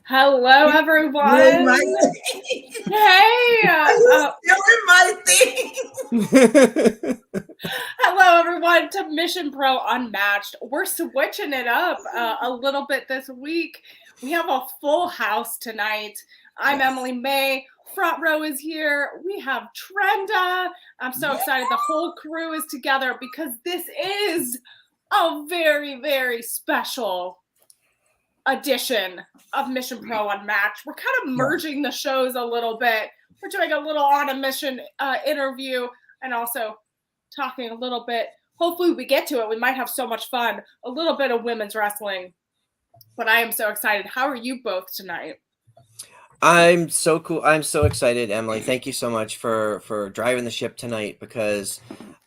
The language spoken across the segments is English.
Hello, Really, my everyone. thing. Hey, Are you stealing my thing? hello, everyone, to Mission Pro UnMatched. We're switching it up a little bit this week. We have a full house tonight. I'm Yes. Emily May. Front row is here. We have Trenda. I'm so Yeah. excited. The whole crew is together because this is a very, very special edition of Mission Pro UnMatched. We're kind of merging the shows a little bit. We're doing a little on a mission interview and also talking a little bit. Hopefully we get to it. We might have so much fun. A little bit of women's wrestling. But I am so excited. How are you both tonight? I'm so cool. I'm so excited, Emily. Thank you so much for driving the ship tonight because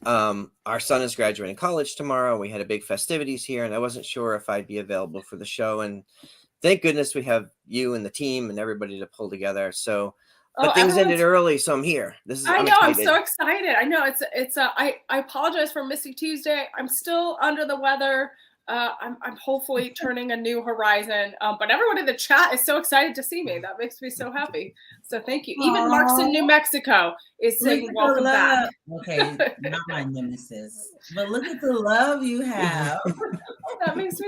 our son is graduating college tomorrow. We had a big festivities here, and I wasn't sure if I'd be available for the show. And thank goodness we have you and the team and everybody to pull together. So, but things ended early, so I'm here. I'm so excited. I know it's. I apologize for missing Tuesday. I'm still under the weather. I'm hopefully turning a new horizon. But everyone in the chat is so excited to see me. That makes me so happy. So thank you. Even Mark's in New Mexico is saying welcome back. Okay, not my nemesis, but look at the love you have. That makes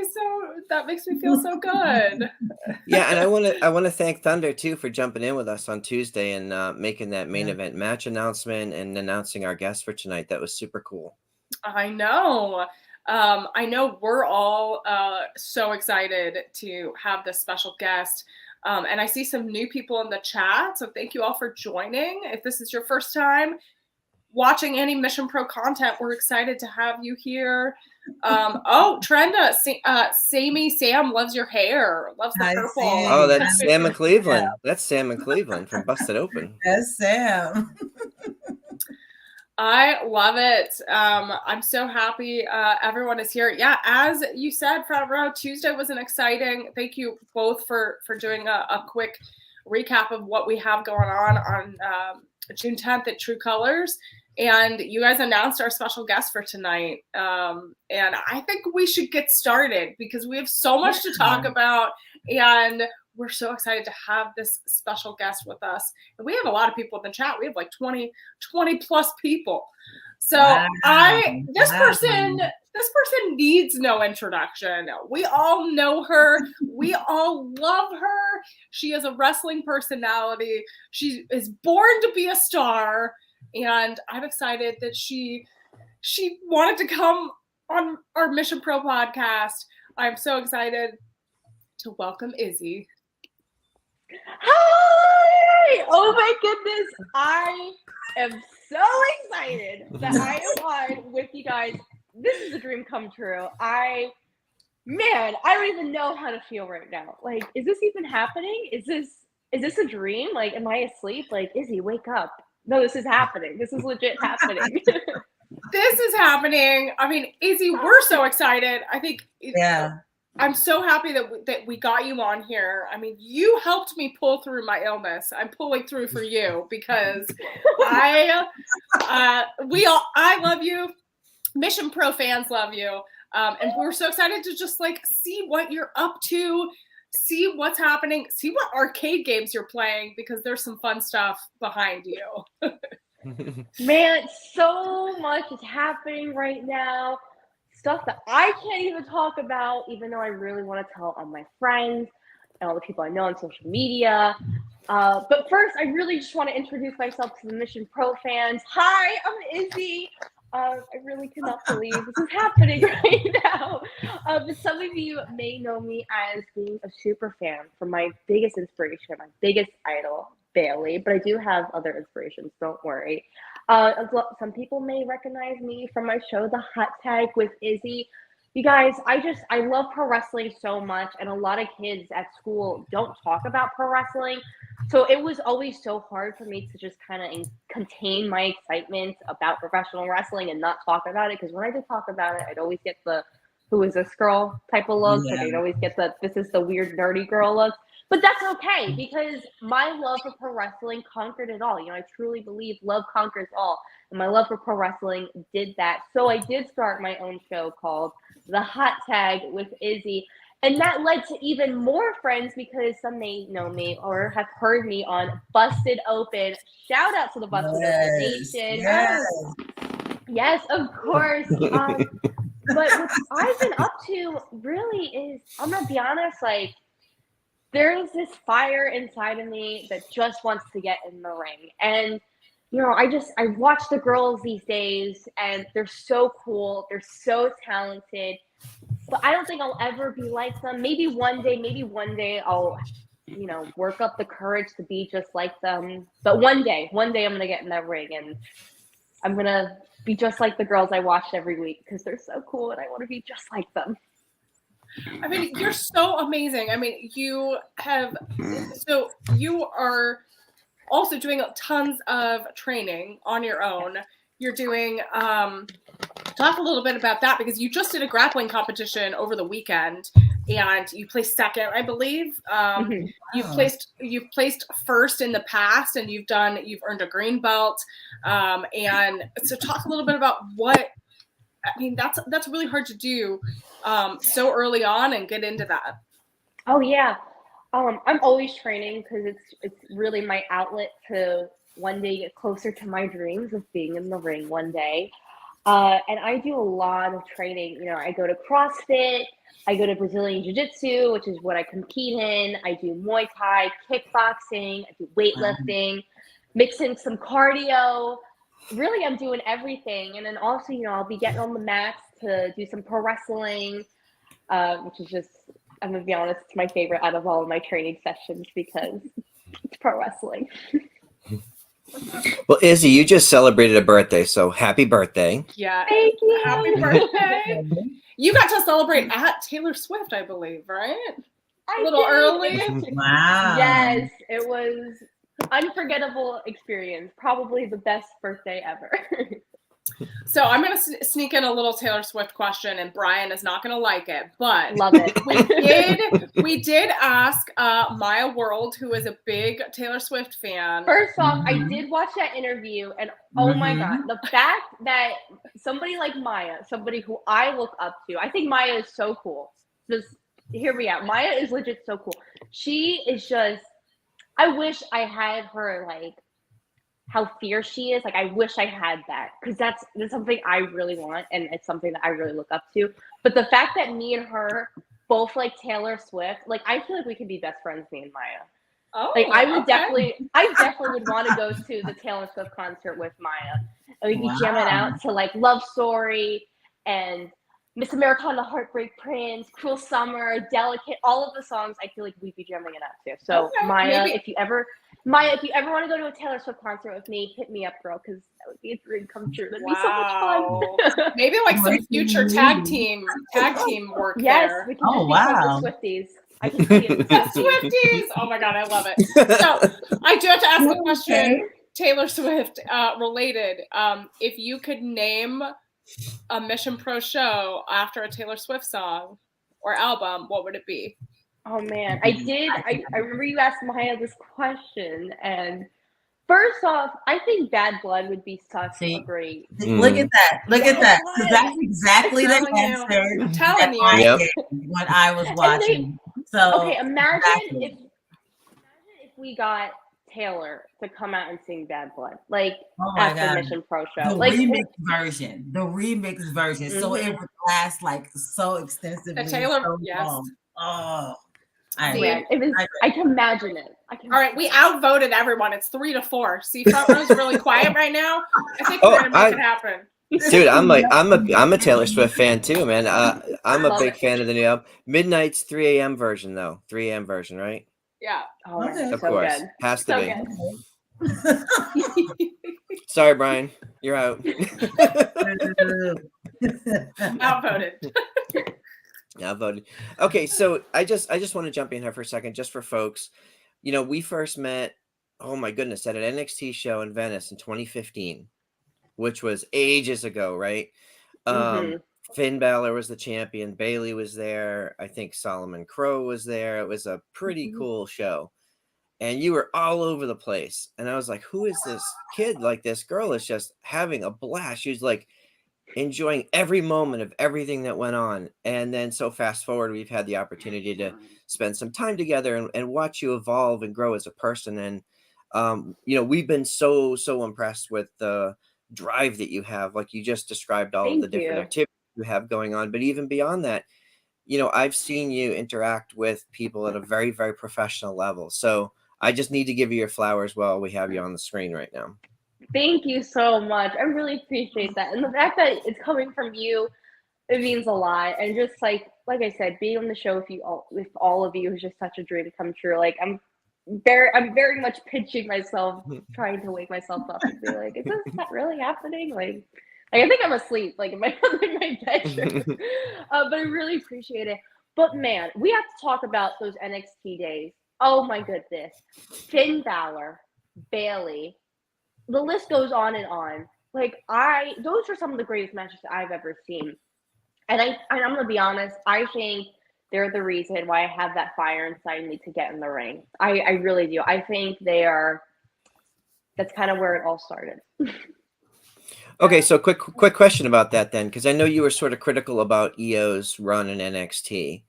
me feel so good. Yeah, and I want to thank Thunder too for jumping in with us on Tuesday and making that main event match announcement and announcing our guest for tonight. That was super cool. I know. I know we're all so excited to have this special guest. And I see some new people in the chat. So thank you all for joining. If this is your first time watching any Mission Pro content, we're excited to have you here. Trenda, Sammy Sam loves your hair. Loves the purple. Oh, that's Sam in Cleveland. That's Sam in Cleveland from Busted Open. That's Sam. I love it. I'm so happy everyone is here. Yeah, as you said, front row, Tuesday was an exciting. Thank you both for doing a quick recap of what we have going on June 10th at True Colors. And you guys announced our special guest for tonight. And I think we should get started because we have so much to talk about. And we're so excited to have this special guest with us. And we have a lot of people in the chat. We have like 20 plus people. So this person needs no introduction. We all know her. We all love her. She is a wrestling personality. She is born to be a star. And I'm excited that she wanted to come on our Mission Pro podcast. I'm so excited to welcome Izzy. Hi! Oh my goodness, I am so excited that I am on with you guys. This is a dream come true. I don't even know how to feel right now. Like, is this even happening? Is this a dream? Like, am I asleep? Like, Izzy, wake up. No, this is happening. This is legit happening. This is happening. I mean, Izzy, we're so excited. I think I'm so happy that we got you on here. I mean, you helped me pull through my illness. I'm pulling through for you because I love you. Mission Pro fans love you. And we're so excited to just like see what you're up to, see what's happening, see what arcade games you're playing because there's some fun stuff behind you. Man, so much is happening right now. Stuff that I can't even talk about, even though I really want to tell all my friends and all the people I know on social media. But first, I really just want to introduce myself to the Mission Pro fans. Hi, I'm Izzy. I really cannot believe this is happening right now. But some of you may know me as being a super fan from my biggest inspiration, my biggest idol, Bailey. But I do have other inspirations, don't worry. Some people may recognize me from my show, The Hot Tag with Izzy. You guys, I love pro wrestling so much, and a lot of kids at school don't talk about pro wrestling. So it was always so hard for me to just kind of contain my excitement about professional wrestling and not talk about it. Because when I did talk about it, I'd always get the "who is this girl" type of look. Like I'd always get the "this is the weird nerdy girl" look. But that's okay because my love for pro wrestling conquered it all. You know, I truly believe love conquers all. And my love for pro wrestling did that. So I did start my own show called The Hot Tag with Izzy. And that led to even more friends because some may know me or have heard me on Busted Open. Shout out to the Busted Open Nation. Yes, of course. But what I've been up to really is, I'm gonna be honest, like there is this fire inside of me that just wants to get in the ring. And I watch the girls these days and they're so cool, they're so talented. But I don't think I'll ever be like them. Maybe one day I'll, work up the courage to be just like them. But one day I'm gonna get in that ring and I'm gonna be just like the girls I watch every week because they're so cool and I want to be just like them. I mean, you're so amazing. I mean, you are also doing tons of training on your own. You're doing, talk a little bit about that because you just did a grappling competition over the weekend and you placed second, I believe. You've placed first in the past and you've earned a green belt. And so talk a little bit about that's really hard to do so early on and get into that. Oh yeah. I'm always training because it's really my outlet to one day get closer to my dreams of being in the ring one day. And I do a lot of training. I go to CrossFit, I go to Brazilian Jiu-Jitsu, which is what I compete in. I do Muay Thai, kickboxing, I do weightlifting, mix in some cardio. Really, I'm doing everything. And then also, I'll be getting on the mats to do some pro wrestling, which is just, I'm going to be honest, it's my favorite out of all of my training sessions because it's pro wrestling. Well, Izzy, you just celebrated a birthday, so happy birthday. Yeah. Thank you. Happy birthday. You got to celebrate at Taylor Swift, I believe, right? A little early. Wow. Yes, it was unforgettable experience. Probably the best birthday ever. So I'm going to sneak in a little Taylor Swift question, and Brian is not going to like it, but Love it. we did ask Maya World, who is a big Taylor Swift fan. First off, I did watch that interview, and oh my God, the fact that somebody like Maya, somebody who I look up to, I think Maya is so cool. Just hear me out. Maya is legit so cool. She is just, I wish I had her, like, how fierce she is. Like, I wish I had that because that's something I really want and it's something that I really look up to. But the fact that me and her both like Taylor Swift, like I feel like we could be best friends, me and Maya. Oh, like I definitely would want to go to the Taylor Swift concert with Maya. And we'd be jamming out to like Love Story and Miss Americana, Heartbreak Prince, Cruel Summer, Delicate, all of the songs I feel like we'd be jamming it out to. So Maya, if you ever want to go to a Taylor Swift concert with me, hit me up, girl, because that would be a dream come true. That'd be so much fun. Maybe like some future tag team work there. We can just become the Swifties. I can see it. Swifties! Oh my God, I love it. So I do have to ask the question, Taylor Swift related. If you could name a Mission Pro show after a Taylor Swift song or album, what would it be? Oh man, I remember you asked Maya this question, and first off, I think Bad Blood would be such a great. Look at that! Look at that! Because that's exactly the answer. I'm telling you. When I was watching. Imagine if we got Taylor to come out and sing Bad Blood, like after Mission Pro show, the like remix version. So it would last like so extensively. The Taylor, so yes. long. Oh. I can imagine it. All right, we outvoted everyone. It's 3-4. See, front row's really quiet right now. I think we're gonna make it happen. Dude, I'm a Taylor Swift fan too, man. I'm a big fan of the new album. Midnight's 3 a.m. version though. 3 a.m. version, right? Yeah. Oh, of so course. good. Has to be. Sorry, Brian. You're out. Outvoted. Outvoted. Okay, so I just want to jump in here for a second, just for folks. We first met, oh my goodness, at an NXT show in Venice in 2015, which was ages ago, right? Finn Balor was the champion. Bayley was there. I think Solomon Crow was there. It was a pretty cool show. And you were all over the place. And I was like, who is this kid? Like, this girl is just having a blast. She was like enjoying every moment of everything that went on. And then so fast forward, we've had the opportunity to spend some time together and watch you evolve and grow as a person. And, we've been so impressed with the drive that you have. Like you just described all of the Thank different you. activities you have going on. But even beyond that, I've seen you interact with people at a very, very professional level. So I just need to give you your flowers while we have you on the screen right now. Thank you so much. I really appreciate that. And the fact that it's coming from you, it means a lot. And just like I said, being on the show with all of you is just such a dream come true. Like I'm very much pinching myself, trying to wake myself up and be like, is this not really happening? Like I think I'm asleep, like in my bedroom. But I really appreciate it. But man, we have to talk about those NXT days. Oh my goodness. Finn Balor, Bayley, the list goes on and on. Like those are some of the greatest matches that I've ever seen. And I'm gonna be honest, I think they're the reason why I have that fire inside me to get in the ring. I really do. I think that's kind of where it all started. Okay, so quick question about that then, because I know you were sort of critical about Iyo's run in NXT,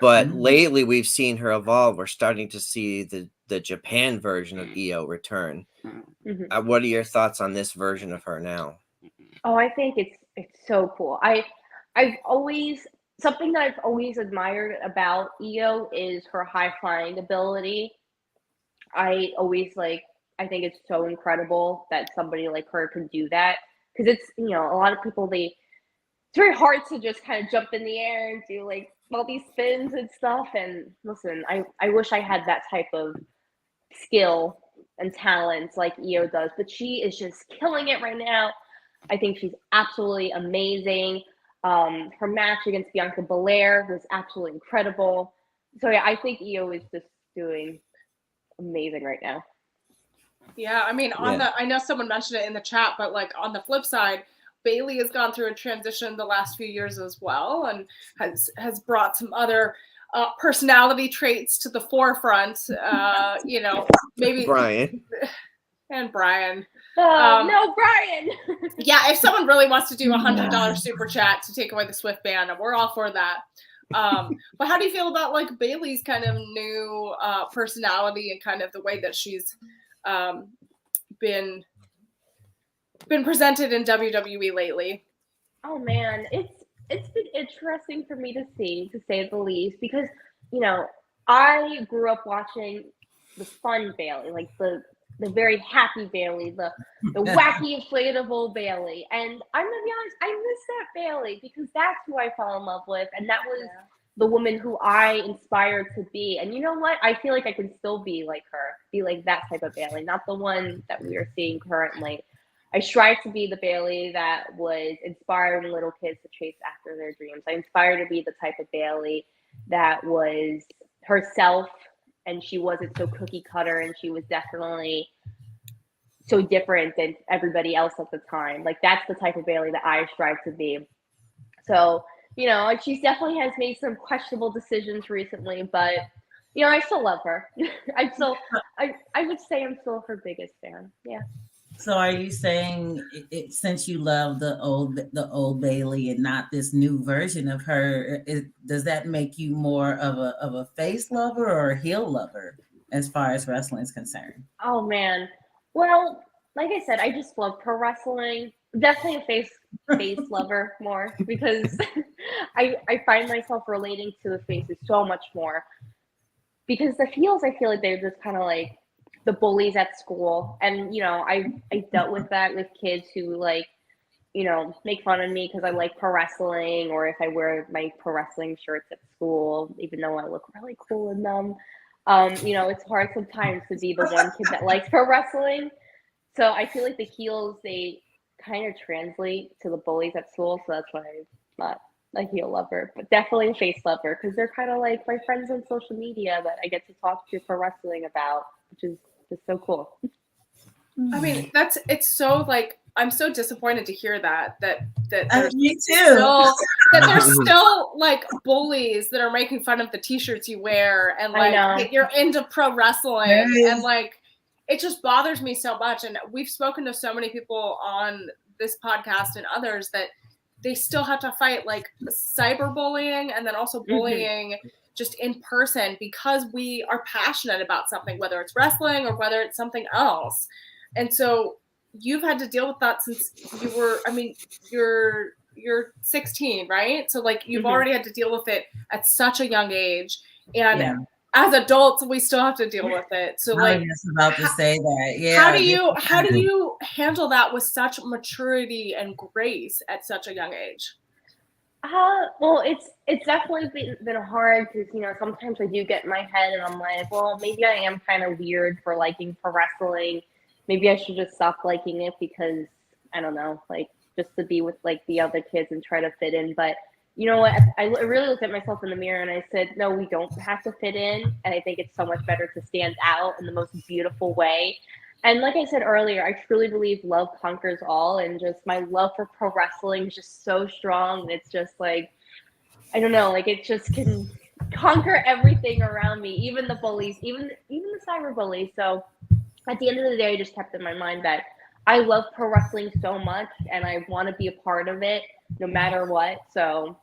but lately we've seen her evolve. We're starting to see the Japan version of Iyo return. Mm-hmm. What are your thoughts on this version of her now? Oh, I think it's so cool. Something that I've always admired about Iyo is her high flying ability. I think it's so incredible that somebody like her can do that, because it's, a lot of people, it's very hard to just kind of jump in the air and do like all these spins and stuff. And listen, I wish I had that type of skill and talent like Iyo does, but she is just killing it right now. I think she's absolutely amazing. Her match against Bianca Belair was absolutely incredible. So yeah, I think Iyo is just doing amazing right now. Yeah, I mean, I know someone mentioned it in the chat, but like on the flip side, Bayley has gone through a transition the last few years as well, and has brought some other personality traits to the forefront. Maybe Brian. And Brian. No, Brian. Yeah, if someone really wants to do $100 super chat to take away the Swift ban, we're all for that. But how do you feel about like Bayley's kind of new personality and kind of the way that she's been presented in WWE lately? Oh man, it's been interesting for me to see, to say the least, because I grew up watching the fun Bayley, like the very happy Bayley, the wacky inflatable Bayley, and I'm gonna be honest, I miss that Bayley because that's who I fell in love with, and that was the woman who I inspired to be. And you know what? I feel like I can still be like her, be like that type of Bayley, not the one that we are seeing currently. I strive to be the Bayley that was inspiring little kids to chase after their dreams. I inspire to be the type of Bayley that was herself, and she wasn't so cookie cutter, and she was definitely so different than everybody else at the time. Like that's the type of Bayley that I strive to be. So, she definitely has made some questionable decisions recently, but I still love her. I would say I'm still her biggest fan. Yeah. So are you saying since you love the old Bayley and not this new version of her, does that make you more of a face lover or a heel lover as far as wrestling is concerned? Oh man. Well, like I said, I just love pro wrestling. Definitely a face lover more, because I find myself relating to the faces so much more. Because the heels, I feel like they're just kind of like the bullies at school, and I dealt with that with kids who make fun of me because I like pro wrestling, or if I wear my pro wrestling shirts at school, even though I look really cool in them. It's hard sometimes to be the one kid that likes pro wrestling. So I feel like the heels, they kind of translate to the bullies at school, so that's why I'm not a heel lover, but definitely a face lover, because they're kind of like my friends on social media that I get to talk to pro wrestling about, which is just so cool. I mean, it's so like, I'm so disappointed to hear that there's Me too. that there's still like bullies that are making fun of the t-shirts you wear, and like you're into pro wrestling, and like it just bothers me so much. And we've spoken to so many people on this podcast and others that they still have to fight like cyberbullying and then also bullying just in person because we are passionate about something, whether it's wrestling or whether it's something else. And so you've had to deal with that since you were, I mean, you're 16, right? So like you've already had to deal with it at such a young age. And as adults, we still have to deal with it. So like, I was just about to say that. Yeah. How do you handle that with such maturity and grace at such a young age? Well, it's definitely been hard because, you know, sometimes I do get in my head and I'm like, well, maybe I am kind of weird for liking pro wrestling. Maybe I should just stop liking it because, I don't know, like just to be with like the other kids and try to fit in. But you know what? I really looked at myself in the mirror and I said, no, we don't have to fit in. And I think it's so much better to stand out in the most beautiful way. And like I said earlier, I truly believe love conquers all. And just my love for pro wrestling is just so strong. And it's just like, I don't know, like it just can conquer everything around me, even the bullies, even the cyber bullies. So at the end of the day, I just kept in my mind that I love pro wrestling so much and I want to be a part of it no matter what. So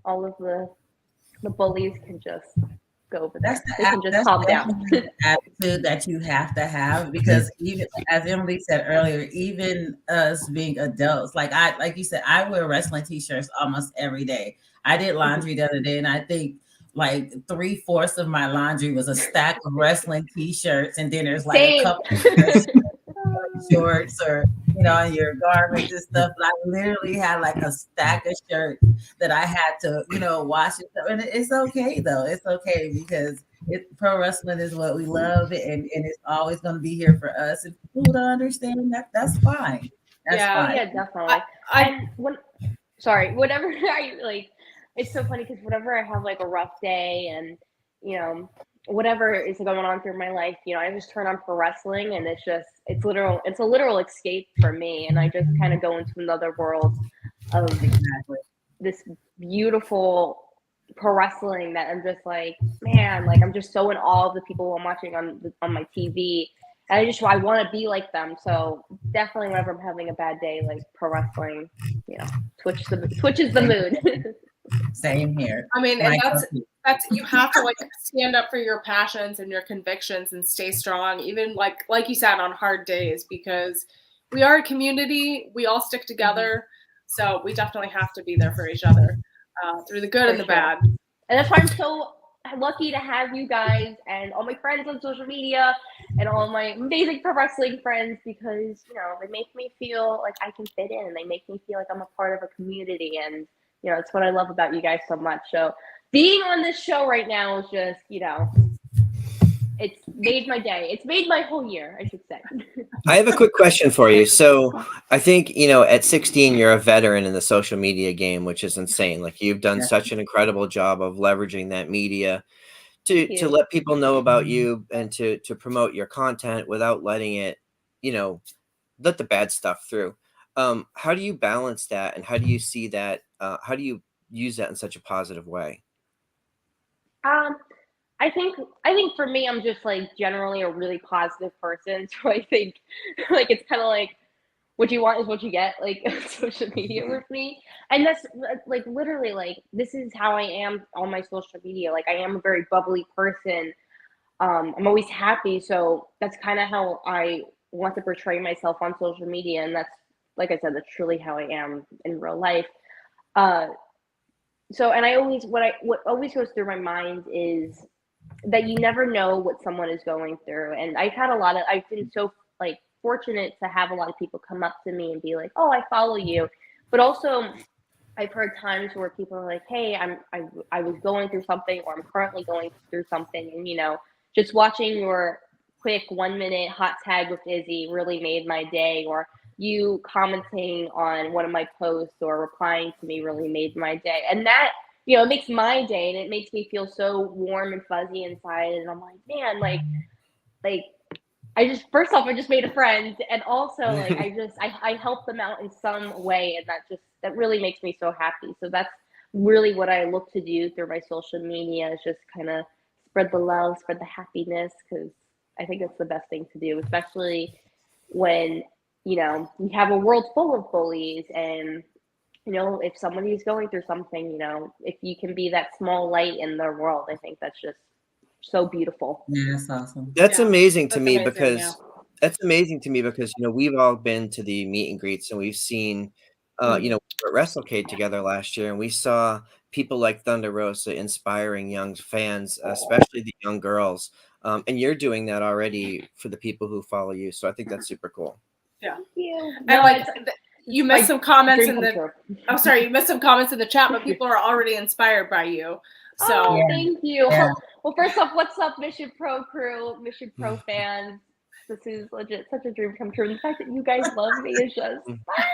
all of the bullies can just go over there. They can just calm down. The attitude that you have to have, because even as Emily said earlier, even us being adults, like you said, I wear wrestling t-shirts almost every day. I did laundry the other day, and I think like 3/4 of my laundry was a stack of wrestling t-shirts, and then there's like a couple shorts or your garments and stuff. But I literally had like a stack of shirts that I had to wash it. And it's okay though. It's okay because pro wrestling is what we love, and it's always going to be here for us. If people don't understand that, that's fine. That's fine. Yeah, definitely. Whatever I like. It's so funny because whenever I have like a rough day and whatever is going on through my life, I just turn on pro wrestling and it's a literal escape for me, and I just kind of go into another world of this beautiful pro wrestling that I'm just like, man, like I'm just so in awe of the people I'm watching on my TV, and I want to be like them. So definitely whenever I'm having a bad day, like pro wrestling, switches the mood. Same here. I mean, and that's you have to like stand up for your passions and your convictions and stay strong, even like you said, on hard days, because we are a community. We all stick together, so we definitely have to be there for each other through the good and the bad. And that's why I'm so lucky to have you guys and all my friends on social media and all my amazing pro wrestling friends, because they make me feel like I can fit in. They make me feel like I'm a part of a community, and it's what I love about you guys so much. So being on this show right now is just, it's made my day. It's made my whole year, I should say. I have a quick question for you. So I think, at 16, you're a veteran in the social media game, which is insane. Like you've done such an incredible job of leveraging that media to let people know about you and to promote your content without letting it, let the bad stuff through. How do you balance that, and how do you see that? How do you use that in such a positive way? I think for me, I'm just like generally a really positive person. So I think like it's kind of like what you want is what you get, like social media with me. And that's like literally like this is how I am on my social media. Like I am a very bubbly person. I'm always happy. So that's kind of how I want to portray myself on social media. And that's, like I said, that's truly how I am in real life. And I always, what always goes through my mind is that you never know what someone is going through. And I've been so like fortunate to have a lot of people come up to me and be like, oh, I follow you. But also I've heard times where people are like, hey, I was going through something, or I'm currently going through something. And, just watching your quick 1-minute hot tag with Izzy really made my day, or you commenting on one of my posts or replying to me really made my day. And that, it makes my day, and it makes me feel so warm and fuzzy inside. And I'm like, man, like I just made a friend, and also like I help them out in some way, and that really makes me so happy. So that's really what I look to do through my social media, is just kind of spread the love, spread the happiness, because I think that's the best thing to do, especially when you have a world full of bullies, and if somebody's going through something, if you can be that small light in their world, I think that's just so beautiful. Yeah, that's awesome. That's Yeah, amazing to that's me amazing, because yeah. that's amazing to me because we've all been to the meet and greets and we've seen we were at WrestleCade together last year and we saw people like Thunder Rosa inspiring young fans, especially the young girls. And you're doing that already for the people who follow you. So I think that's super cool. Yeah. Thank you. And No, like you missed some comments in the true. I'm sorry, you missed some comments in the chat, but people are already inspired by you. So Oh, thank you. Yeah. Well, first off, what's up, Mission Pro crew, Mission Pro fans? This is legit such a dream come true. And the fact that you guys love me is just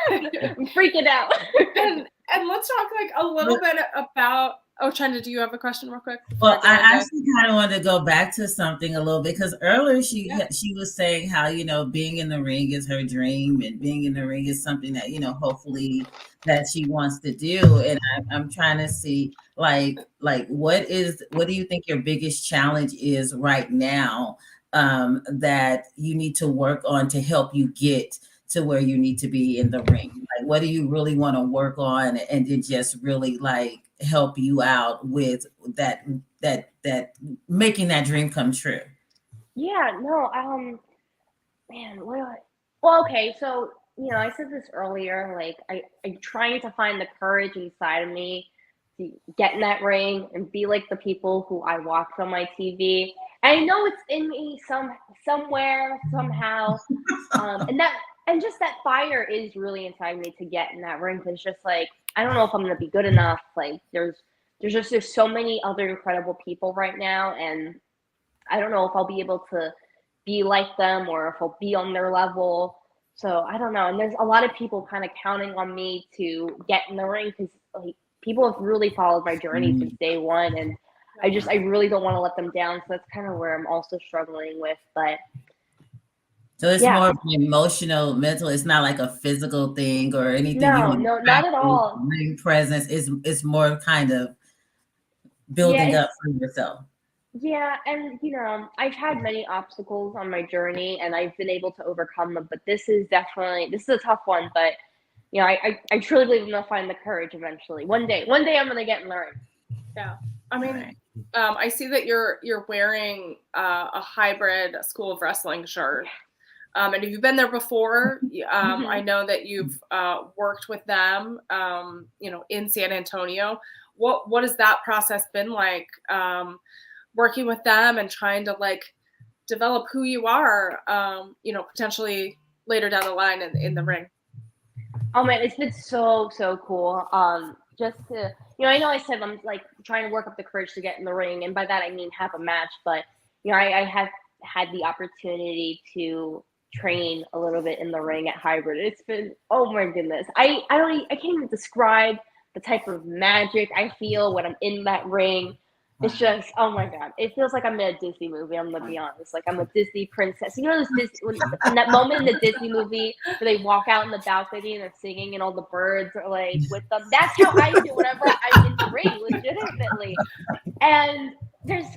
I'm freaking out. and let's talk like a little bit about Trenda, do you have a question real quick? Well, I actually kind of wanted to go back to something a little bit because earlier she was saying how being in the ring is her dream and being in the ring is something that hopefully that she wants to do. And I'm trying to see like what do you think your biggest challenge is right now that you need to work on to help you get to where you need to be in the ring? Like, what do you really want to work on and then just really like help you out with that making that dream come true? Yeah, no, man, well, okay, so I said this earlier, like I'm trying to find the courage inside of me to get in that ring and be like the people who I watch on my TV. And I know it's in me somewhere, somehow. And just that fire is really inside me to get in that ring. It's just like, I don't know if I'm gonna be good enough. Like there's so many other incredible people right now, and I don't know if I'll be able to be like them or if I'll be on their level. So I don't know. And there's a lot of people kind of counting on me to get in the ring because like people have really followed my journey since day one, and I really don't want to let them down. So that's kind of where I'm also struggling with. But so it's more emotional, mental. It's not like a physical thing or anything. No, not at all. Ring presence is more kind of building up for yourself. Yeah, and I've had many obstacles on my journey, and I've been able to overcome them. But this is a tough one. But I truly believe I'm gonna find the courage eventually. One day I'm gonna get in the ring. Yeah, I mean, I see that you're wearing a hybrid School of Wrestling shirt. And if you've been there before, I know that you've worked with them, in San Antonio. What has that process been like, working with them and trying to like develop who you are, potentially later down the line in the ring? Oh man, it's been so cool. Just to, I know I said I'm like trying to work up the courage to get in the ring, and by that I mean have a match. But I have had the opportunity to train a little bit in the ring at Hybrid. It's been, oh my goodness, I can't even describe the type of magic I feel when I'm in that ring. It's just, oh my god, it feels like I'm in a Disney movie. I'm gonna be honest, like I'm a Disney princess. In that moment in the Disney movie where they walk out in the balcony and they're singing and all the birds are like with them. That's how I feel whenever I'm in the ring, legitimately. And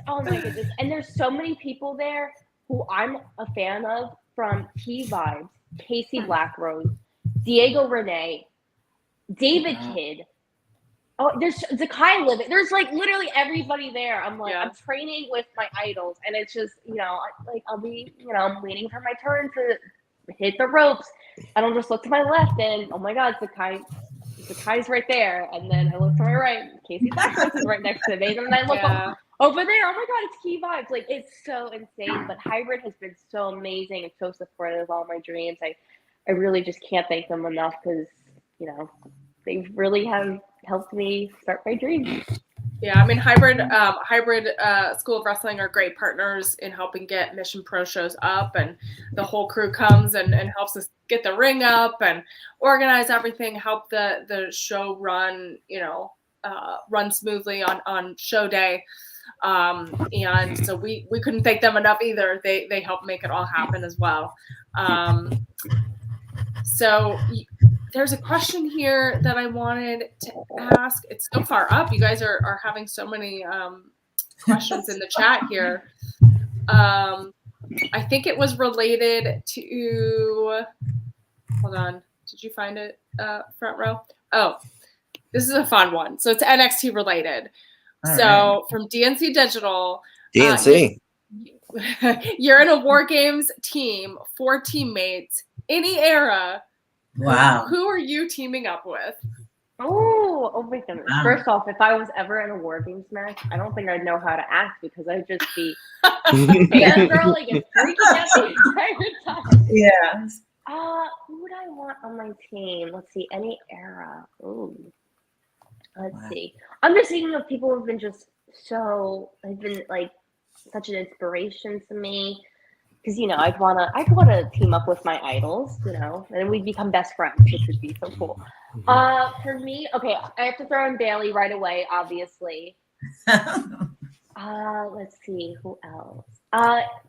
oh my goodness, and there's so many people there who I'm a fan of, from T Vibes, Casey Blackrose, Diego Renee, David Kidd. Oh, there's Zakai Living. There's like literally everybody there. I'm like, I'm training with my idols, and it's just, I'll be, I'm waiting for my turn to hit the ropes. I don't just look to my left and, oh my God, Zakai's right there. And then I look to my right, Casey Blackrose is right next to me. And then I look over there, oh my God, it's Key Vibes. Like, it's so insane. But Hybrid has been so amazing and so supportive of all my dreams. I really just can't thank them enough because, they really have helped me start my dreams. Yeah, I mean, Hybrid School of Wrestling are great partners in helping get Mission Pro shows up, and the whole crew comes and helps us get the ring up and organize everything, help the show run, run smoothly on show day. And so we couldn't thank them enough either. They helped make it all happen as well. So there's a question here that I wanted to ask. It's so far up. You guys are having so many questions in the chat here. I think it was related to, hold on. Did you find it, front row? Oh, This is a fun one. So it's NXT related. All So right. from DNC Digital, DNC. you're in a War Games team, 4 teammates, any era. Wow. Who are you teaming up with? Oh my goodness. Wow. First off, if I was ever in a War Games match, I don't think I'd know how to act because I'd just be fangirling and freaking out the entire time. Yeah. Who would I want on my team? Let's see, any era. Ooh. Let's see. I'm just thinking of people who've been have been like such an inspiration to me. Because I'd wanna team up with my idols, and we'd become best friends, which would be so cool. For me, okay, I have to throw in Bailey right away, obviously. Let's see, who else?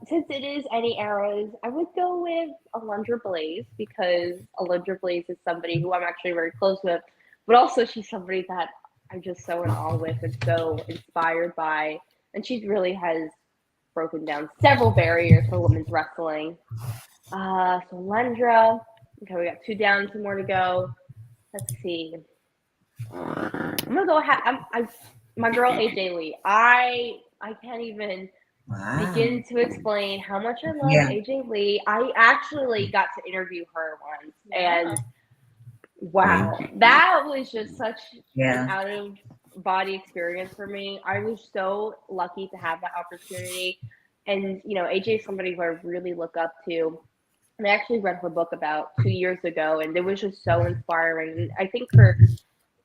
Since it is any eras, I would go with Alundra Blaze because Alundra Blaze is somebody who I'm actually very close with, but also she's somebody that I'm just so in awe with and so inspired by, and she really has broken down several barriers for women's wrestling. So Alundra, okay, we got 2 down, 2 more to go. Let's see. I'm gonna go. My girl AJ Lee. I can't even begin to explain how much I love AJ Lee. I actually got to interview her once, and wow, that was just such an out of body experience for me. I was so lucky to have that opportunity, and AJ is somebody who I really look up to. And I actually read her book about 2 years ago, and it was just so inspiring. And I think her,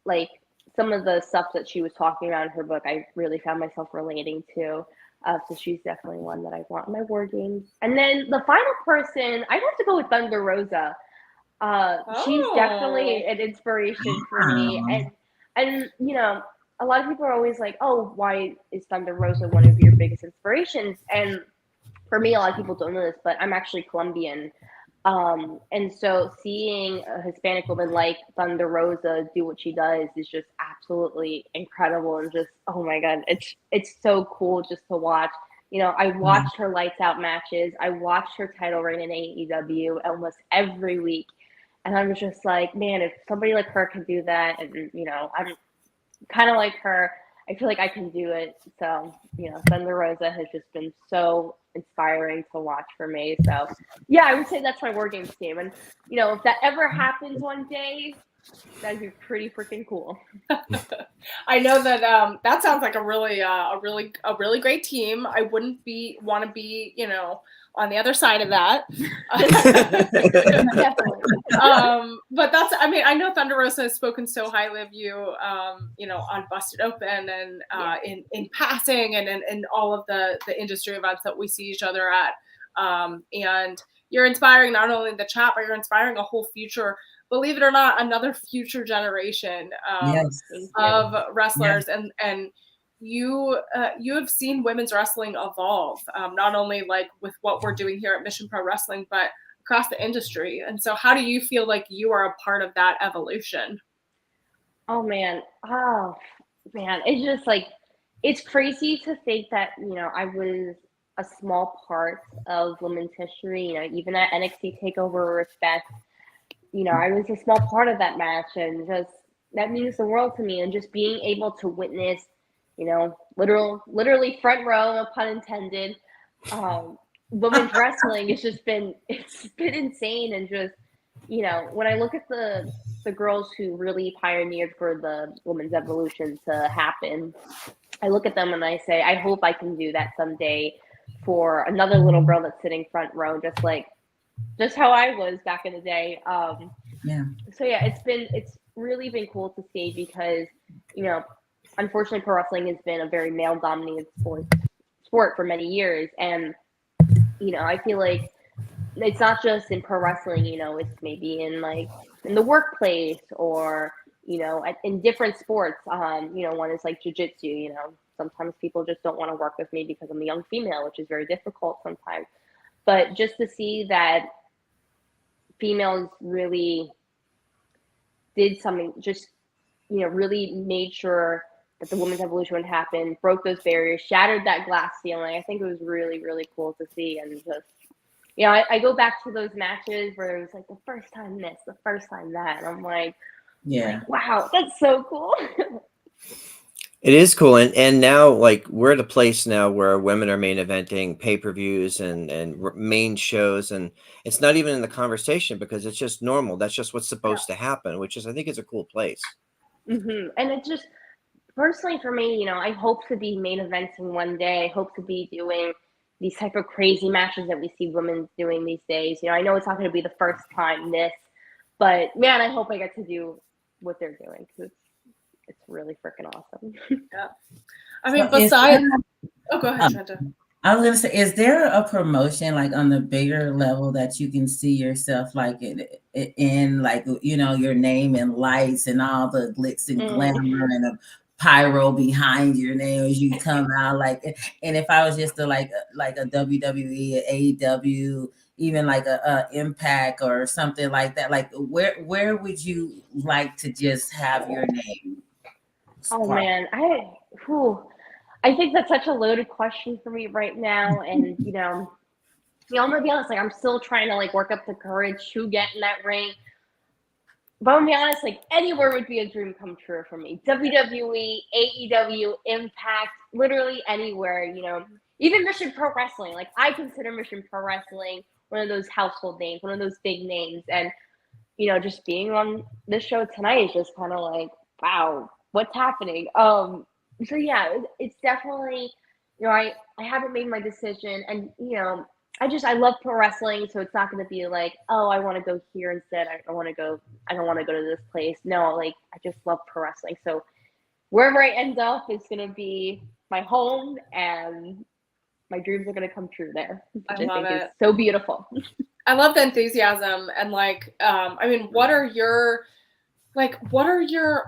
like, some of the stuff that she was talking about in her book, I really found myself relating to. So she's definitely one that I want in my War Games. And then the final person, I'd have to go with Thunder Rosa. She's definitely an inspiration for me. And a lot of people are always like, oh, why is Thunder Rosa one of your biggest inspirations? And for me, a lot of people don't know this, but I'm actually Colombian. And so seeing a Hispanic woman like Thunder Rosa do what she does is just absolutely incredible, and just, oh my God, it's so cool just to watch. I watched her lights out matches. I watched her title reign in AEW almost every week. And I was just like, man, if somebody like her can do that, and I'm kind of like her, I feel like I can do it. So, Thunder Rosa has just been so inspiring to watch for me. So, yeah, I would say that's my War Games team. And, if that ever happens one day, that'd be pretty freaking cool. I know that that sounds like a really great team. I wouldn't want to be, on the other side of that. Definitely. But I know Thunder Rosa has spoken so highly of you, on Busted Open and in passing and in all of the industry events that we see each other at. And you're inspiring not only the chat, but you're inspiring a whole future, believe it or not, another future generation of wrestlers. And you have seen women's wrestling evolve, not only like with what we're doing here at Mission Pro Wrestling, but across the industry. And so how do you feel like you are a part of that evolution? Oh man, it's just like, it's crazy to think that I was a small part of women's history. Even at NXT Takeover Respect, I was a small part of that match, and just that means the world to me. And just being able to witness, literally front row, no pun intended, women's wrestling it's been insane. And just when I look at the girls who really pioneered for the women's evolution to happen, I look at them and I say, I hope I can do that someday for another little girl that's sitting front row, just how I was back in the day. So yeah, it's really been cool to see, because unfortunately pro wrestling has been a very male dominated sport for many years. And I feel like it's not just in pro wrestling, it's maybe in the workplace, or in different sports. One is like jiu-jitsu. Sometimes people just don't want to work with me because I'm a young female, which is very difficult sometimes. But just to see that females really did something, just really made sure that the women's evolution would happen, broke those barriers, shattered that glass ceiling. I think it was really, really cool to see. And just, I go back to those matches where it was like the first time this, the first time that, and I'm like, Yeah. Wow, that's so cool. It is cool, and now like we're at a place now where women are main eventing pay-per-views and main shows, and it's not even in the conversation because it's just normal. That's just what's supposed to happen, which is I think is a cool place. And it's just personally for me, you know, I hope to be main eventing one day. I hope to be doing these type of crazy matches that we see women doing these days. You know, I know it's not going to be the first time this, but man, I hope I get to do what they're doing because it's really freaking awesome. Yeah. I mean, So besides, oh, go ahead, Trenta. I was gonna say, is there a promotion like on the bigger level that you can see yourself like in like, you know, your name and lights and all the glitz and glamour and a pyro behind your name as you come out? Like, and if I was just to like a WWE, AEW, even like a Impact or something like that, like where would you like to just have your name? Oh man, I think that's such a loaded question for me right now, and you know, I'm gonna be honest. Like, I'm still trying to like work up the courage to get in that ring. But I'm gonna be honest. Like, anywhere would be a dream come true for me. WWE, AEW, Impact, literally anywhere. You know, even Mission Pro Wrestling. Like, I consider Mission Pro Wrestling one of those household names, one of those big names, and you know, just being on this show tonight is just kind of like, wow, what's happening? So yeah, it's definitely, you know, I haven't made my decision, and you know, I love pro wrestling, so it's not going to be like, oh, I want to go here instead. I don't want to go to this place. No, like I just love pro wrestling. So wherever I end up is going to be my home, and my dreams are going to come true there, which I think is so beautiful. I love the enthusiasm, and like, I mean, what are your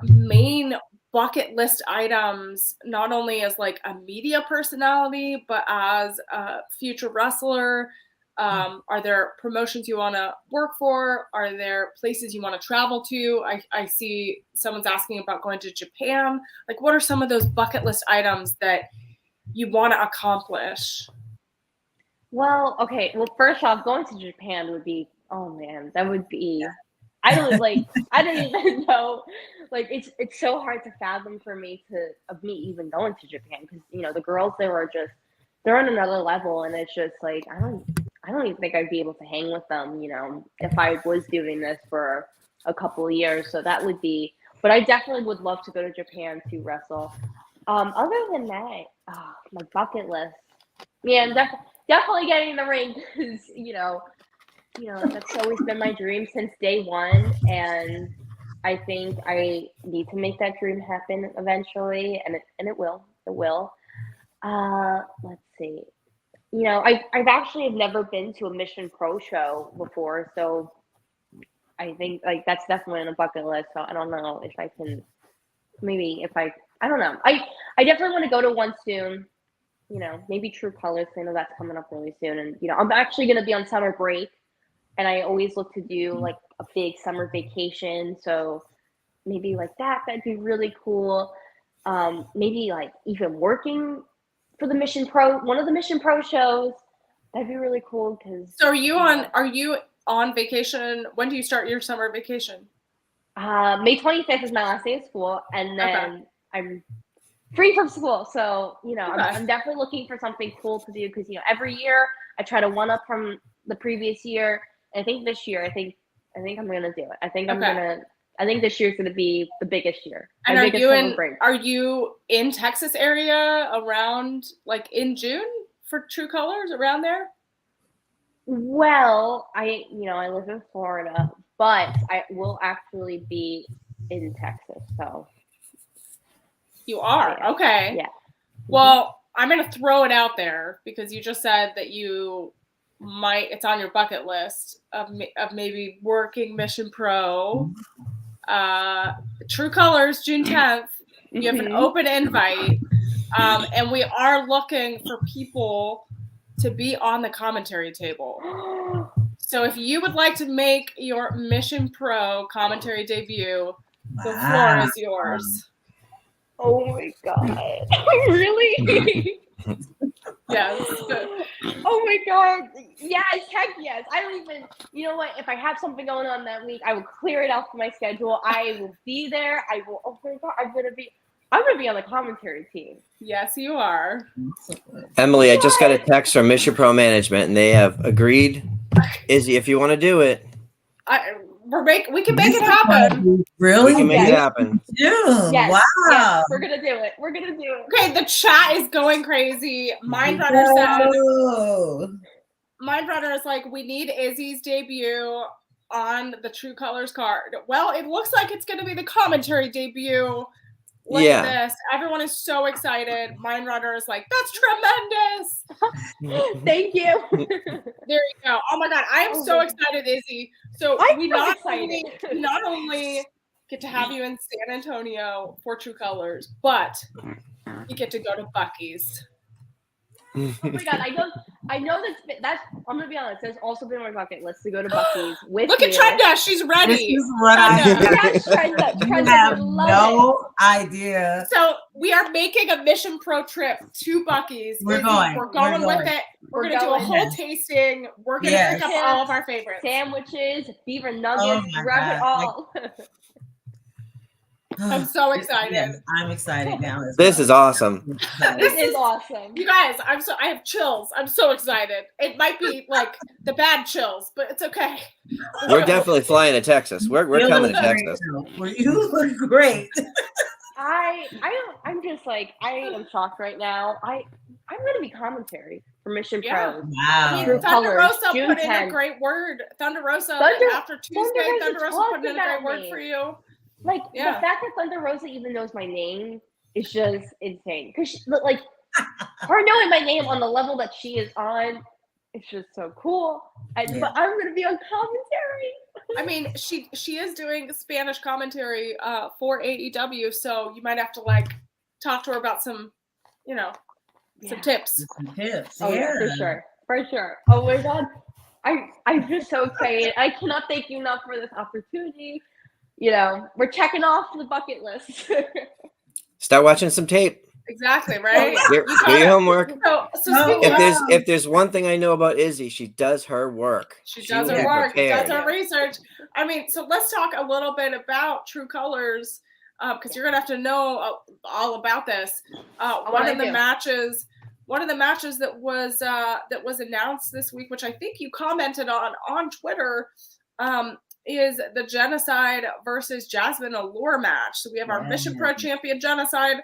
main bucket list items, not only as like a media personality, but as a future wrestler? Are there promotions you want to work for? Are there places you want to travel to? I see someone's asking about going to Japan. Like, what are some of those bucket list items that you want to accomplish? Well, okay. Well, first off, going to Japan would be, oh man, that would be, I don't even know. Like, it's so hard to fathom for me of me even going to Japan, because you know the girls there are just, they're on another level, and it's just like I don't even think I'd be able to hang with them, you know, if I was doing this for a couple of years. So that would be, but I definitely would love to go to Japan to wrestle. Other than that, my bucket list, yeah, definitely getting in the ring, because you know that's always been my dream since day one, and I think I need to make that dream happen eventually, and it will. Let's see. You know, I've actually never been to a Mission Pro show before, so I think like that's definitely on a bucket list. So I don't know if I can, maybe if I don't know. I definitely want to go to one soon. You know, maybe True Colors. I know that's coming up really soon, and you know, I'm actually going to be on summer break, and I always look to do like a big summer vacation. So maybe like that'd be really cool. Maybe like even working for the one of the Mission Pro shows. That'd be really cool. Because so are you on vacation? When do you start your summer vacation? May 25th is my last day of school, and then I'm free from school. So you know, I'm definitely looking for something cool to do, because you know, every year I try to one up from the previous year. And I think this year, I think I'm gonna do it. I think this year's gonna be the biggest year. And are you in Texas area around like in June for True Colors, around there? Well, I live in Florida, but I will actually be in Texas. So you are? Yeah. Okay. Yeah. Well, I'm gonna throw it out there because you just said that it's on your bucket list of maybe working Mission Pro. True Colors, June 10th. You have an open invite, and we are looking for people to be on the commentary table. So if you would like to make your Mission Pro commentary debut, the floor is yours. Oh my God. Really? Yes. Oh my god. Yes, heck yes. I don't even, you know what? If I have something going on that week, I will clear it off my schedule. I will be there. I will, oh my god, I'm gonna be on the commentary team. Yes, you are. Emily, I just got a text from Mission Pro Management, and they have agreed. Izzy, if you want to do it, We can make it happen. Really? we can make Yes. it happen. June. Yes, Wow. yes, we're gonna do it. We're gonna do it. Okay, the chat is going crazy. Mindrunner said, Whoa. Mindrunner is like, we need Izzy's debut on the True Colors card. Well, it looks like it's going to be the commentary debut. Look at this. Everyone is so excited. Mindrunner is like, that's tremendous. Thank you. There you go. Oh my God. I am so excited, Izzy. So we not only get to have you in San Antonio for True Colors, but you get to go to Buc-ee's. Oh my god, I know that's I'm gonna be honest, there's also been on my bucket list to go to Buc-ee's with Look at Trenda, she's ready. This is what Yes, you Trenda, have I love no idea. So we are making a Mission Pro trip to Buc-ee's. We're going with it. We're gonna do a whole tasting. We're gonna pick up all of our favorites. Sandwiches, beaver nuggets, grab it all. I'm so excited. Yes, I'm excited now. This is awesome. This is awesome. You guys, I have chills. I'm so excited. It might be like the bad chills, but it's okay. We're definitely flying to Texas. We're coming to Texas. You look great. I'm just like, I am shocked right now. I'm gonna be commentary for Mission Pro. Wow. Thunder Rosa June put in 10th. a great word. Thunder Rosa, after Tuesday, Thunder Rosa put in a great word for you. Like, the fact that Thunder Rosa even knows my name is just insane. Because, like, her knowing my name on the level that she is on, it's just so cool. But I'm going to be on commentary. I mean, she is doing Spanish commentary for AEW, so you might have to, like, talk to her about some, some tips. Some tips. Oh, yeah, for sure. For sure. Oh, my God. I'm just so excited. I cannot thank you enough for this opportunity. We're checking off the bucket list. Start watching some tape. Exactly, right? Do your homework. So if there's one thing I know about Izzy, she does her work. She does her work. Does her research. I mean, so let's talk a little bit about True Colors, because you're gonna have to know all about this. One of the matches that was announced this week, which I think you commented on Twitter, is the Genocide versus Jasmine Allure match. So we have our Mission Pro champion Genocide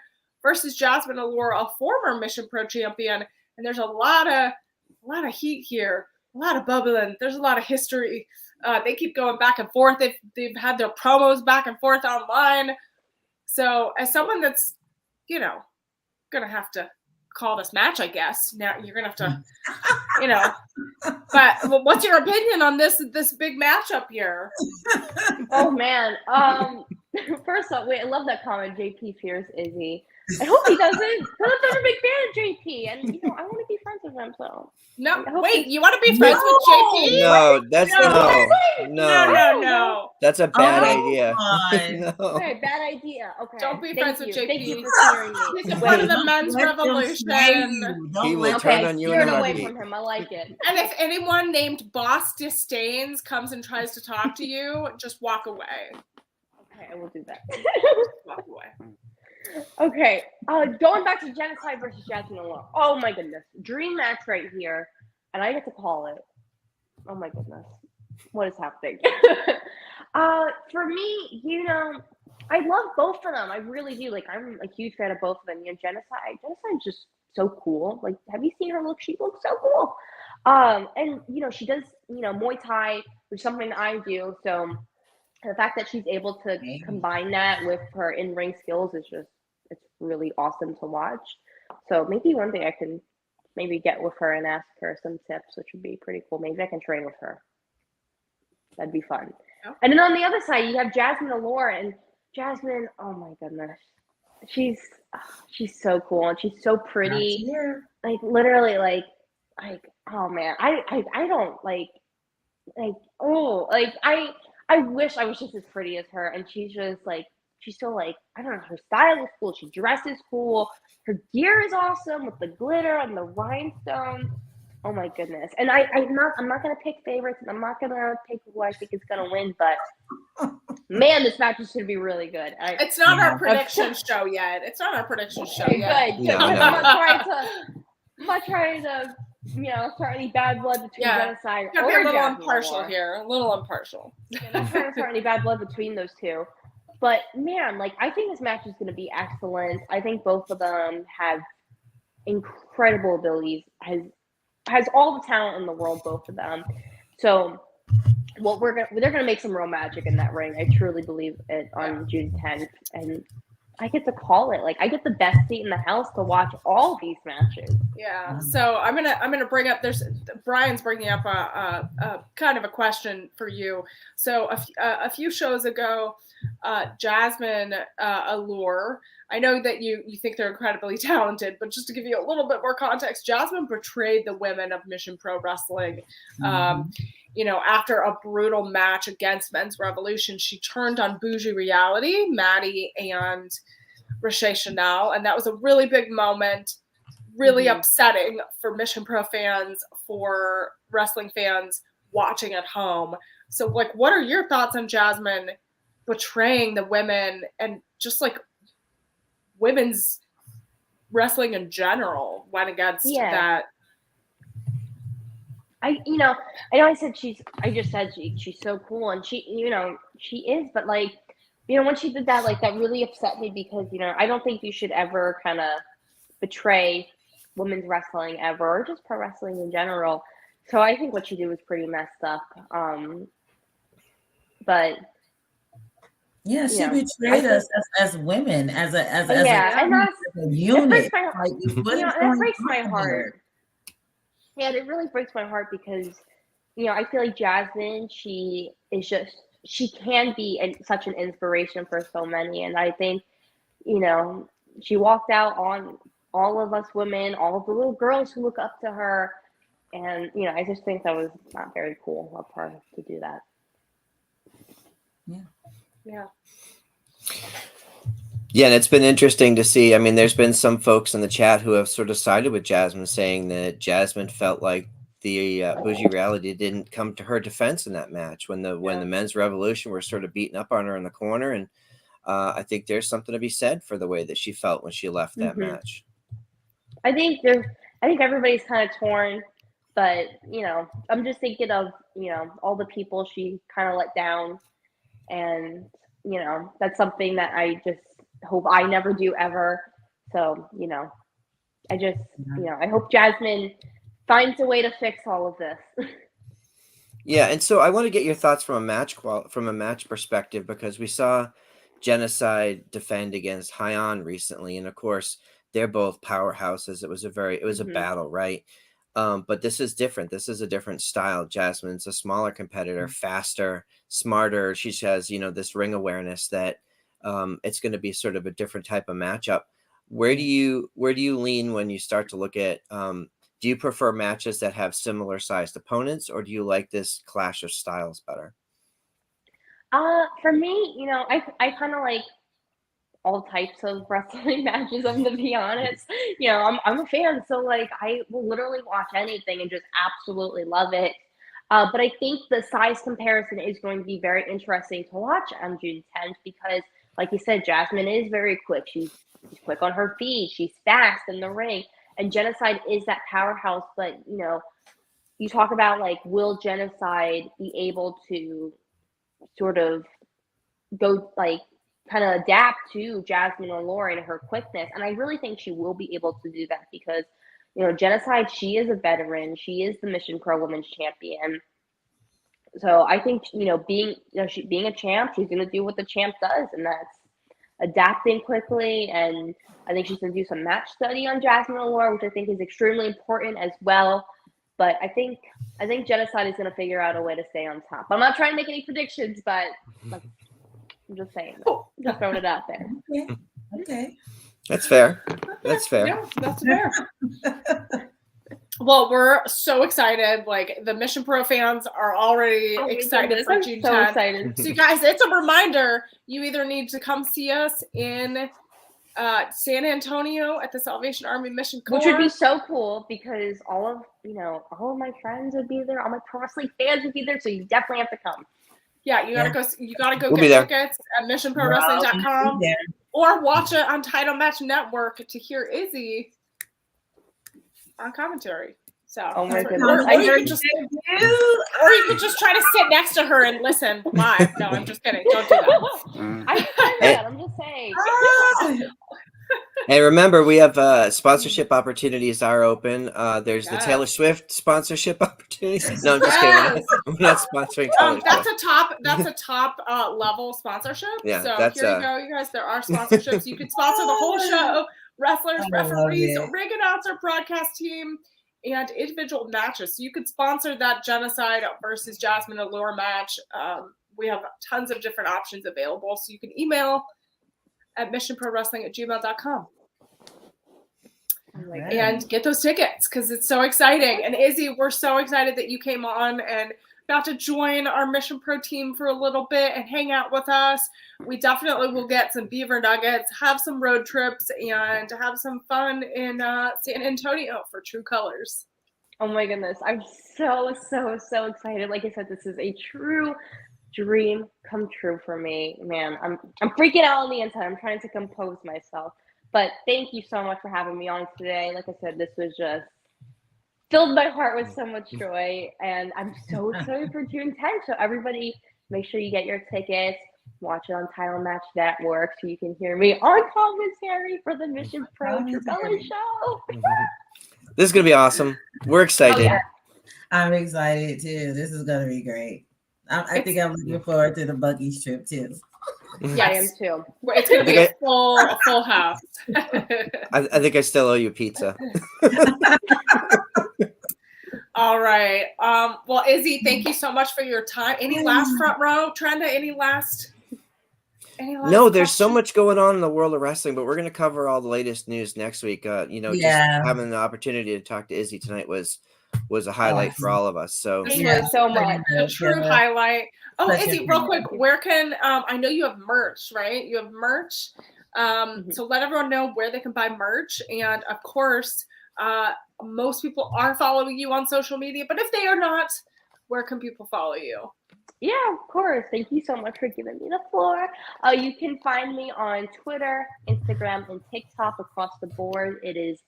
versus Jasmine Allure, a former Mission Pro champion, and there's a lot of heat here, a lot of bubbling. There's a lot of history. They keep going back and forth. They've had their promos back and forth online. So as someone that's gonna have to call this match, I guess. Now you're gonna have to, But what's your opinion on this big matchup here? Oh man. First off, wait, I love that comment. JP fears Izzy. I hope he doesn't. Because I'm a big fan of JP, and I want to be friends with him. So no, wait, you want to be friends with JP? No, that's no. That's a bad idea. No. Okay, bad idea. Okay. Don't be friends with JP. Thank you for hearing me. He's a part of the men's revolution. He will turn on you in a away heartbeat. from him. I like it. And if anyone named Boss Disdains comes and tries to talk to you, just walk away. Okay, I will do that. Walk away. Okay, going back to Genocide versus Jasmine Allure. Oh my goodness, dream match right here, and I get to call it. Oh my goodness, what is happening? For me, I love both of them. I really do. Like, I'm a huge fan of both of them. Genocide's just so cool. Like, have you seen her look? She looks so cool. And she does Muay Thai, which is something that I do. So the fact that she's able to combine that with her in-ring skills is it's really awesome to watch. So maybe one day I can get with her and ask her some tips, which would be pretty cool. Maybe I can train with her. That'd be fun. Yeah. And then on the other side, you have Jasmine Allure, and Jasmine, oh my goodness. She's so cool, and she's so pretty. Like, literally, like, oh man, I don't I wish I was just as pretty as her, and she's just like, she's so like, I don't know, her style is cool, she dresses cool, her gear is awesome with the glitter and the rhinestones. Oh my goodness. And I'm not gonna pick favorites, and I'm not gonna pick who I think is gonna win, but man, this match is gonna be really good. It's not our prediction show yet. It's not our prediction show yet. Good. No, I'm no. not trying to start any bad blood between Genocide Gotta or be a little Jasmine impartial Allure. here. A little impartial. I'm not trying to start any bad blood between those two. But man, like I think this match is gonna be excellent. I think both of them have incredible abilities, has all the talent in the world, both of them. So they're gonna make some real magic in that ring. I truly believe it on June 10th, and I get to call it. Like I get the best seat in the house to watch all these matches. Yeah. So I'm gonna bring up. Brian's bringing up a kind of a question for you. So a few shows ago, Jasmine Allure. I know that you think they're incredibly talented, but just to give you a little bit more context, Jasmine betrayed the women of Mission Pro Wrestling. After a brutal match against Men's Revolution, she turned on Bougie Reality, Maddie, and Riche Chanel, and that was a really big moment, really upsetting for Mission Pro fans, for wrestling fans watching at home. So, like, what are your thoughts on Jasmine betraying the women and just like women's wrestling in general went against that? I know I said I just said she's so cool, and she is, but like, when she did that, like, that really upset me because, I don't think you should ever kind of betray women's wrestling ever, or just pro wrestling in general. So I think what she did was pretty messed up. But yeah, she betrayed us as women, as a unit. That breaks my heart. Yeah, it really breaks my heart because, I feel like Jasmine, she can be such an inspiration for so many. And I think, she walked out on all of us women, all of the little girls who look up to her. And, I just think that was not very cool of her to do that. Yeah. Yeah, and it's been interesting to see. I mean, there's been some folks in the chat who have sort of sided with Jasmine, saying that Jasmine felt like the Bougie Reality didn't come to her defense in that match when the Men's Revolution were sort of beating up on her in the corner. And I think there's something to be said for the way that she felt when she left that match. I think everybody's kind of torn, but I'm just thinking of all the people she kind of let down, and that's something that I just hope I never do ever. So I just I hope Jasmine finds a way to fix all of this. Yeah, and so I want to get your thoughts from a match perspective, because we saw Genocide defend against Hyon recently, and of course they're both powerhouses. It was a battle, right? But this is different. This is a different style. Jasmine's a smaller competitor, faster, smarter. She has this ring awareness that it's going to be sort of a different type of matchup. Where do you lean when you start to look at? Do you prefer matches that have similar sized opponents, or do you like this clash of styles better? For me, I kind of like all types of wrestling matches. I'm to be honest. I'm a fan, so like I will literally watch anything and just absolutely love it. But I think the size comparison is going to be very interesting to watch on June 10th because, like you said, Jasmine is very quick. She's quick on her feet. She's fast in the ring. And Genocide is that powerhouse. But, you talk about, like, will Genocide be able to sort of go, like, kind of adapt to Jasmine Allure and her quickness? And I really think she will be able to do that because, Genocide, she is a veteran. She is the Mission Pro Women's Champion. So I think, being a champ, she's going to do what the champ does, and that's adapting quickly. And I think she's going to do some match study on Jasmine Allure, which I think is extremely important as well. But I think Genocide is going to figure out a way to stay on top. I'm not trying to make any predictions, but I'm just saying, just throwing it out there. Okay. That's fair. That's fair. Yeah, that's fair. Well, we're so excited. Like, the Mission Pro fans are already excited for June 10th. Excited. So, you guys, it's a reminder. You either need to come see us in San Antonio at the Salvation Army Mission Corps. Which would be so cool because all of my friends would be there, all my pro wrestling fans would be there, so you definitely have to come. Yeah, you gotta go We'll be get there. tickets at missionprowrestling.com or watch it on Title Match Network to hear Izzy on commentary. So, oh my goodness. or you could just try to sit next to her and listen live. No, I'm just kidding. Don't do that. I tried that. I'm just saying. Hey, remember, we have sponsorship opportunities are open. There's the Yes. Taylor Swift sponsorship opportunities. No, I'm just kidding. We're not sponsoring Taylor Swift. That's a top level sponsorship. Yeah, so that's, here you go, you guys. There are sponsorships. You can sponsor the whole show, wrestlers, referees, ring announcer, broadcast team, and individual matches. So you could sponsor that Genocide versus Jasmine Allure match. We have tons of different options available. So you can email at missionprowrestling@gmail.com. And get those tickets because it's so exciting. And Izzy, we're so excited that you came on and got to join our Mission Pro team for a little bit and hang out with us. We definitely will get some beaver nuggets, have some road trips, and have some fun in San Antonio for True Colors. Oh my goodness. I'm so excited. Like I said, this is a true dream come true for me. Man, I'm freaking out on the inside. I'm trying to compose myself. But thank you so much for having me on today. Like I said, this was just filled my heart with so much joy. And I'm so excited for June 10th. So everybody, make sure you get your tickets. Watch it on Title Match Network so you can hear me on commentary for the Mission Pro True Colors show. This is going to be awesome. We're excited. Oh, yeah. I'm excited too. This is going to be great. I think I'm looking forward to the Bucky's trip too. Yes. I am too. It's going to be a full house. I think I still owe you pizza. All right. Well, Izzy, thank you so much for your time. Any last front row, Trenda? Any last? No, there's so much going on in the world of wrestling, but we're going to cover all the latest news next week. Just having the opportunity to talk to Izzy tonight was a highlight for all of us. So thank you so much. A true highlight. Oh, Izzy, real quick, where can I know you have merch, right? You have merch. So let everyone know where they can buy merch. And of course, most people are following you on social media, but if they are not, where can people follow you? Yeah, of course. Thank you so much for giving me the floor. You can find me on Twitter, Instagram, and TikTok across the board. It's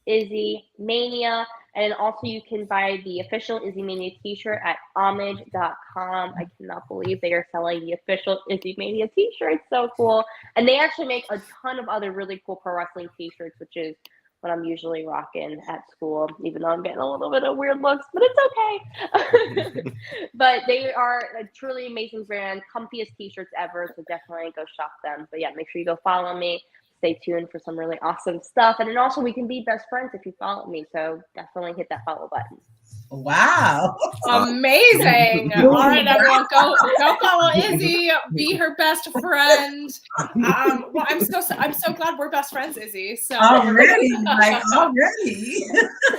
Izzy Mania. And also you can buy the official Izzy Mania t-shirt at homage.com. I cannot believe they are selling the official Izzy Mania t-shirt. It's so cool. And they actually make a ton of other really cool pro wrestling t-shirts, which is what I'm usually rocking at school, even though I'm getting a little bit of weird looks, but it's okay. But they are a truly amazing brand, comfiest t-shirts ever, so definitely go shop them. But yeah, make sure you go follow me. Stay tuned for some really awesome stuff. And then also we can be best friends if you follow me, so definitely hit that follow button. Wow. Amazing. All right, everyone, go follow Izzy. Be her best friend. Well, I'm so glad we're best friends, Izzy. So already.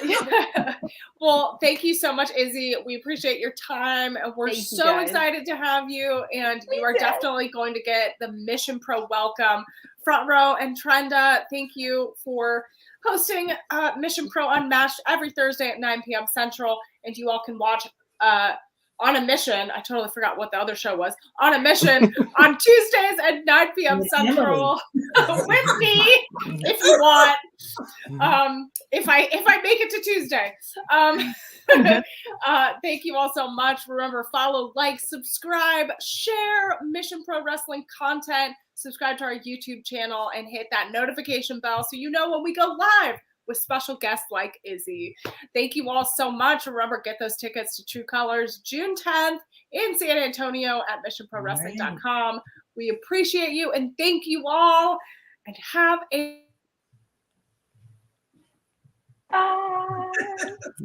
Yeah. Well, thank you so much, Izzy. We appreciate your time. We're so excited to have you, and you are definitely going to get the Mission Pro welcome. Front row and Trenda, thank you for hosting Mission Pro UnMatched every Thursday at 9 p.m. Central, and you all can watch On a Mission. I totally forgot what the other show was. On a Mission on Tuesdays at 9 p.m. Central with me, if you want. If I make it to Tuesday. Thank you all so much. Remember, follow, like, subscribe, share Mission Pro Wrestling content. Subscribe to our YouTube channel and hit that notification bell so you know when we go live with special guests like Izzy. Thank you all so much. Remember, get those tickets to True Colors June 10th in San Antonio at missionprowrestling.com. We appreciate you and thank you all and have a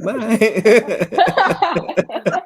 Bye.